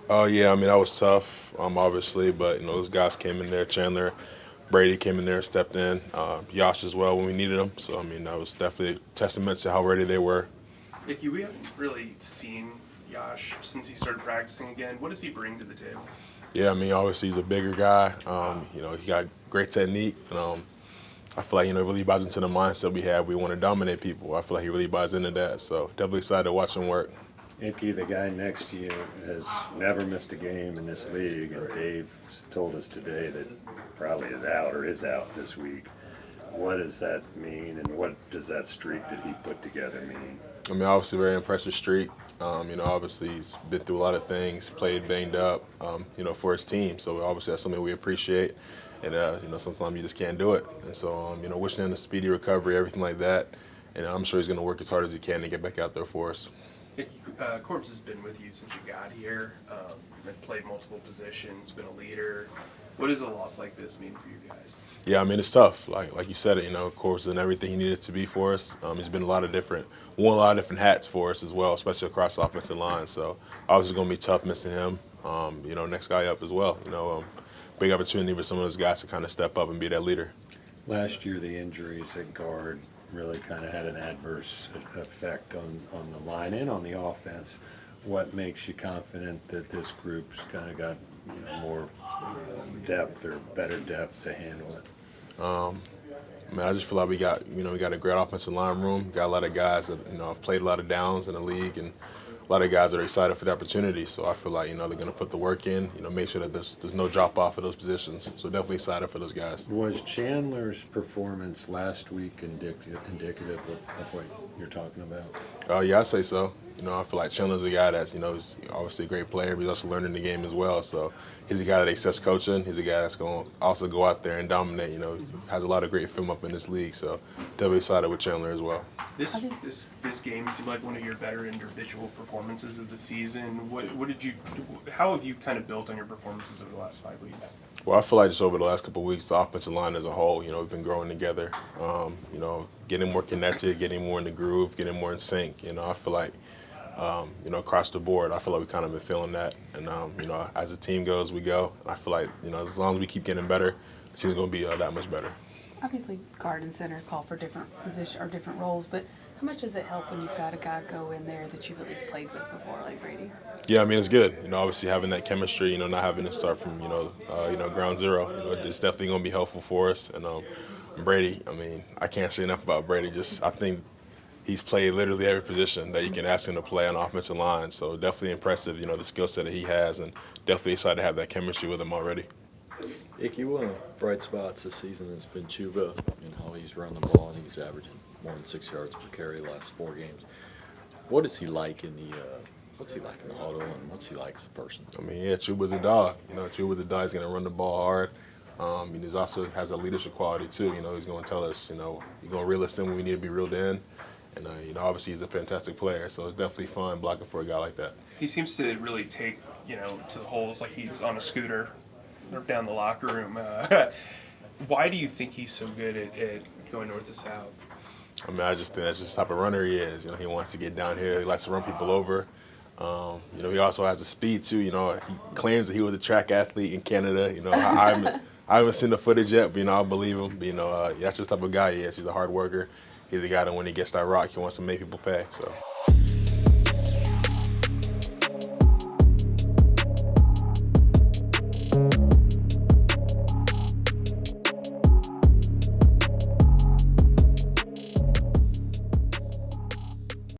Oh yeah, I mean that was tough, obviously, but those guys came in there. Chandler, Brady came in there, stepped in. Yosh as well when we needed him. So I mean that was definitely a testament to how ready they were. Ickey, we haven't really seen Yash since he started practicing again. What does he bring to the table? Yeah, I mean obviously he's a bigger guy. He got great technique, and I feel like he really buys into the mindset we have. We want to dominate people. I feel like he really buys into that. So definitely excited to watch him work. Ickey, the guy next to you, has never missed a game in this league, and Dave told us today that probably is out this week. What does that mean, and what does that streak that he put together mean? I mean, obviously, very impressive streak. Obviously, he's been through a lot of things, played banged up, for his team. So obviously, that's something we appreciate. And sometimes you just can't do it. And so, wishing him a speedy recovery, everything like that. And I'm sure he's going to work as hard as he can to get back out there for us. Ickey, Corbs has been with you since you got here. And played multiple positions, been a leader. What does a loss like this mean for you guys? Yeah, I mean it's tough. Like you said, Corbs and everything he needed to be for us. He's been worn a lot of different hats for us as well, especially across the offensive line. So obviously going to be tough missing him. Next guy up as well. Big opportunity for some of those guys to kind of step up and be that leader. Last year, the injuries at guard really kind of had an adverse effect on the line and on the offense. What makes you confident that this group's kind of got more depth or better depth to handle it? I just feel like we got a great offensive line room. Got a lot of guys that have played a lot of downs in the league, and a lot of guys that are excited for the opportunity. So I feel like they're going to put the work in. Make sure that there's no drop off of those positions. So definitely excited for those guys. Was Chandler's performance last week indicative of what you're talking about? Yeah, I'd say so. I feel like Chandler's a guy that's, he's obviously a great player, but he's also learning the game as well. So he's a guy that accepts coaching. He's a guy that's going to also go out there and dominate. Has a lot of great film up in this league. So definitely excited with Chandler as well. This game seemed like one of your better individual performances of the season. How have you kind of built on your performances over the last 5 weeks? Well, I feel like just over the last couple of weeks, the offensive line as a whole, we've been growing together. Getting more connected, getting more in the groove, getting more in sync. I feel like, across the board, I feel like we kind of been feeling that. And, as the team goes, we go. I feel like, as long as we keep getting better, the team's going to be that much better. Obviously, guard and center call for different position or different roles, but how much does it help when you've got a guy go in there that you've at least played with before, like Brady? Yeah, I mean it's good. Obviously having that chemistry. Not having to start from ground zero. It's definitely going to be helpful for us. And Brady, I mean, I can't say enough about Brady. I think he's played literally every position that you can ask him to play on the offensive line. So definitely impressive. The skill set that he has, and definitely excited to have that chemistry with him already. Ickey, one of the bright spots this season has been Chuba and how he's run the ball. I think he's averaging more than 6 yards per carry the last 4 games. What is he like in the huddle, and what's he like as a person? I mean, yeah, Chuba's a dog. Chuba's a dog. He's going to run the ball hard. He also has a leadership quality too. He's going to tell us, he's going to reel us in when we need to be reeled in. And obviously he's a fantastic player, so it's definitely fun blocking for a guy like that. He seems to really take to the holes like he's on a scooter or down the locker room. Why do you think he's so good at going north to south? I mean, I just think that's just the type of runner he is. He wants to get down here. He likes to run people over. He also has the speed too. He claims that he was a track athlete in Canada. I haven't seen the footage yet, but I believe him. But that's just the type of guy he is. He's a hard worker. He's a guy that when he gets that rock, he wants to make people pay. So.